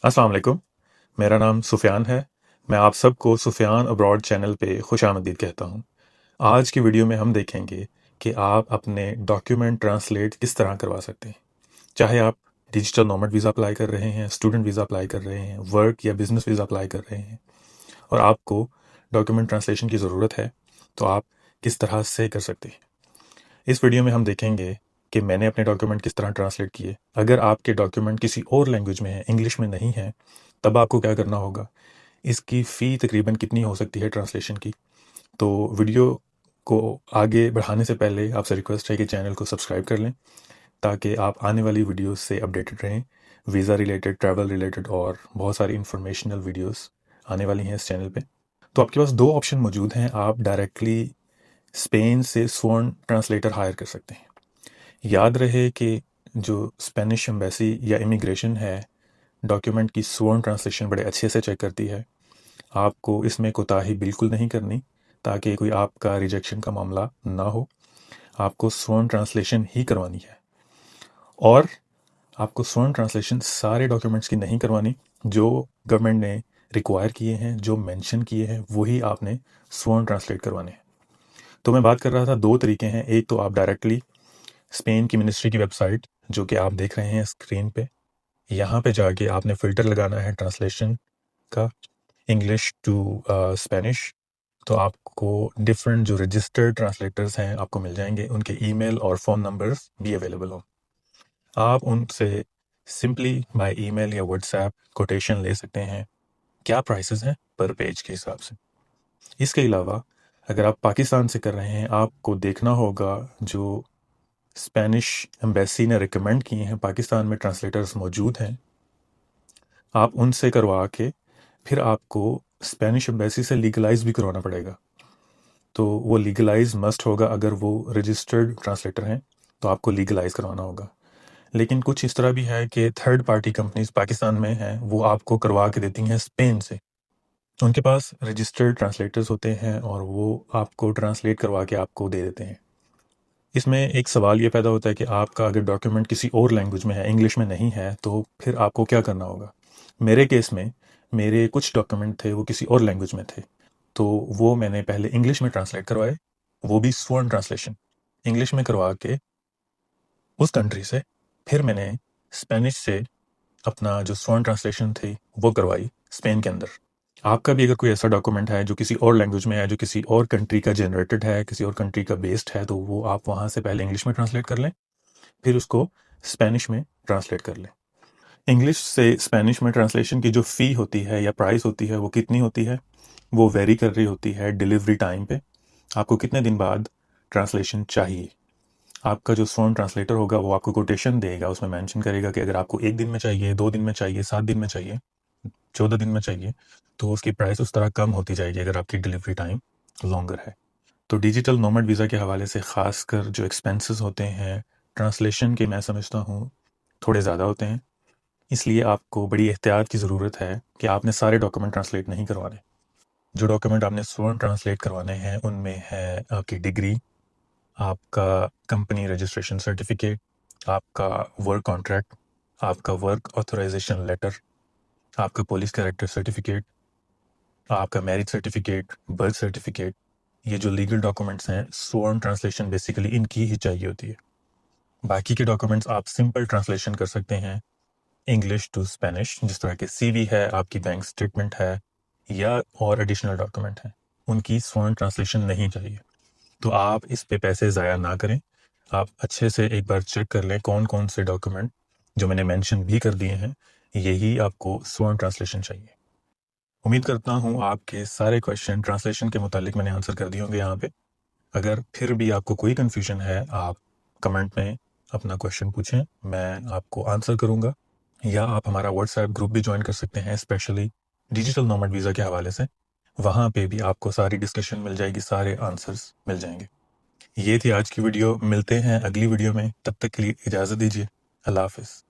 अस्सलाम वालेकुम। मेरा नाम सुफ़ियान है। मैं आप सबको सुफ़ियान अब्रॉड चैनल पे खुशामदीद कहता हूँ। आज की वीडियो में हम देखेंगे कि आप अपने डॉक्यूमेंट ट्रांसलेट किस तरह करवा सकते हैं। चाहे आप डिजिटल नोमैड वीज़ा अप्लाई कर रहे हैं, स्टूडेंट वीज़ा अप्लाई कर रहे हैं, वर्क या बिज़नेस वीज़ा अप्लाई कर रहे हैं और आपको डॉक्यूमेंट ट्रांसलेशन की ज़रूरत है, तो आप किस तरह से कर सकते हैं। इस वीडियो में हम देखेंगे कि मैंने अपने डॉक्यूमेंट किस तरह ट्रांसलेट किए। अगर आपके डॉक्यूमेंट किसी और लैंग्वेज में है, इंग्लिश में नहीं है, तब आपको क्या करना होगा, इसकी फ़ी तकरीबन कितनी हो सकती है ट्रांसलेशन की। तो वीडियो को आगे बढ़ाने से पहले आपसे रिक्वेस्ट है कि चैनल को सब्सक्राइब कर लें, ताकि आप आने वाली वीडियोस से अपडेटेड रहें। वीज़ा रिलेटेड, ट्रैवल रिलेटेड और बहुत सारी इंफॉर्मेशनल वीडियोस आने वाली हैं इस चैनल पे। तो आपके पास दो ऑप्शन मौजूद हैं। आप डायरेक्टली स्पेन से स्वर्ण ट्रांसलेटर हायर कर सकते हैं। याद रहे कि जो स्पेनिश एम्बेसी या इमिग्रेशन है, डॉक्यूमेंट की स्वर्ण ट्रांसलेशन बड़े अच्छे से चेक करती है। आपको इसमें कोताही बिल्कुल नहीं करनी, ताकि कोई आपका रिजेक्शन का मामला ना हो। आपको स्वर्ण ट्रांसलेशन ही करवानी है और आपको स्वर्ण ट्रांसलेशन सारे डॉक्यूमेंट्स की नहीं करवानी। जो गवर्नमेंट ने रिक्वायर किए हैं, जो मेंशन किए हैं, वही आपने स्वर्ण ट्रांसलेट करवाने हैं। तो मैं बात कर रहा था, दो तरीके हैं। एक तो आप डायरेक्टली स्पेन की मिनिस्ट्री की वेबसाइट, जो कि आप देख रहे हैं स्क्रीन पे, यहाँ पे जाके आपने फ़िल्टर लगाना है ट्रांसलेशन का, इंग्लिश टू स्पेनिश। तो आपको डिफरेंट जो रजिस्टर्ड ट्रांसलेटर्स हैं आपको मिल जाएंगे, उनके ईमेल और फ़ोन नंबर्स भी अवेलेबल हो। आप उनसे सिंपली बाय ईमेल या व्हाट्सएप कोटेशन ले सकते हैं, क्या प्राइसेस हैं पर पेज के हिसाब से। इसके अलावा अगर आप पाकिस्तान से कर रहे हैं, आपको देखना होगा जो स्पेनिश एम्बेसी ने रिकमेंड किए हैं, पाकिस्तान में ट्रांसलेटर्स मौजूद हैं, आप उनसे करवा के फिर आपको स्पेनिश एम्बेसी से लीगलाइज भी करवाना पड़ेगा। तो वो लीगलाइज मस्ट होगा। अगर वो रजिस्टर्ड ट्रांसलेटर हैं तो आपको लीगलाइज करवाना होगा। लेकिन कुछ इस तरह भी है कि थर्ड पार्टी कंपनीज पाकिस्तान में हैं, वो आपको करवा के देती हैं स्पेन से। उनके पास रजिस्टर्ड ट्रांसलेटर्स होते हैं और वो आपको ट्रांसलेट करवा के आपको दे देते हैं। इसमें एक सवाल ये पैदा होता है कि आपका अगर डॉक्यूमेंट किसी और लैंग्वेज में है, इंग्लिश में नहीं है, तो फिर आपको क्या करना होगा। मेरे केस में मेरे कुछ डॉक्यूमेंट थे वो किसी और लैंग्वेज में थे, तो वो मैंने पहले इंग्लिश में ट्रांसलेट करवाए, वो भी स्वर्ण ट्रांसलेशन इंग्लिश में करवा के उस कंट्री से। फिर मैंने स्पेनिश से अपना जो स्वर्ण ट्रांसलेशन थी वो करवाई स्पेन के अंदर। आपका भी अगर कोई ऐसा डॉक्यूमेंट है जो किसी और लैंग्वेज में है, जो किसी और कंट्री का जनरेटेड है, किसी और कंट्री का बेस्ड है, तो वो आप वहाँ से पहले इंग्लिश में ट्रांसलेट कर लें, फिर उसको स्पेनिश में ट्रांसलेट कर लें। इंग्लिश से स्पेनिश में ट्रांसलेशन की जो फ़ी होती है या प्राइस होती है, वो कितनी होती है, वो वेरी कर रही होती है डिलीवरी टाइम पे। आपको कितने दिन बाद ट्रांसलेशन चाहिए। आपका जो स्वर्ण ट्रांसलेटर होगा वो आपको कोटेशन देगा, उसमें मेंशन करेगा कि अगर आपको 1 दिन में चाहिए, 2 दिन में चाहिए, 7 दिन में चाहिए, 14 दिन में चाहिए, तो उसकी प्राइस उस तरह कम होती जाएगी अगर आपकी डिलीवरी टाइम लॉन्गर है। तो डिजिटल नोमैड वीज़ा के हवाले से ख़ासकर जो एक्सपेंसेस होते हैं ट्रांसलेशन के, मैं समझता हूँ थोड़े ज़्यादा होते हैं। इसलिए आपको बड़ी एहतियात की ज़रूरत है कि आपने सारे डॉक्यूमेंट ट्रांसलेट नहीं करवाने। जो डॉक्यूमेंट आपने स्वर्ण ट्रांसलेट करवाने हैं उनमें है आपकी डिग्री, आपका कंपनी रजिस्ट्रेशन सर्टिफिकेट, आपका वर्क कॉन्ट्रैक्ट, आपका वर्क ऑथराइजेशन लेटर, आपका पुलिस कैरेक्टर सर्टिफिकेट, आपका मैरिज सर्टिफिकेट, बर्थ सर्टिफिकेट। ये जो लीगल डॉक्यूमेंट्स हैं, स्वर्ण ट्रांसलेशन बेसिकली इनकी ही चाहिए होती है। बाकी के डॉक्यूमेंट्स आप सिंपल ट्रांसलेशन कर सकते हैं इंग्लिश टू स्पेनिश, जिस तरह के सीवी है, आपकी बैंक स्टेटमेंट है या और एडिशनल डॉक्यूमेंट हैं, उनकी स्वर्ण ट्रांसलेशन नहीं चाहिए। तो आप इस पे पैसे ज़ाया ना करें। आप अच्छे से एक बार चेक कर लें कौन कौन से डॉक्यूमेंट जो मैंने मेंशन भी कर दिए हैं, यही आपको स्वर्ण ट्रांसलेशन चाहिए। उम्मीद करता हूँ आपके सारे क्वेश्चन ट्रांसलेशन के मुतालिक मैंने आंसर कर दिए होंगे यहाँ पे। अगर फिर भी आपको कोई कन्फ्यूजन है, आप कमेंट में अपना क्वेश्चन पूछें, मैं आपको आंसर करूँगा। या आप हमारा व्हाट्सएप ग्रुप भी ज्वाइन कर सकते हैं, स्पेशली डिजिटल नोमैड वीज़ा के हवाले से। वहाँ पे भी आपको सारी डिस्कशन मिल जाएगी, सारे आंसर्स मिल जाएंगे। ये थी आज की वीडियो। मिलते हैं अगली वीडियो में, तब तक के लिए इजाज़त दीजिए। अल्लाह हाफ़िज़।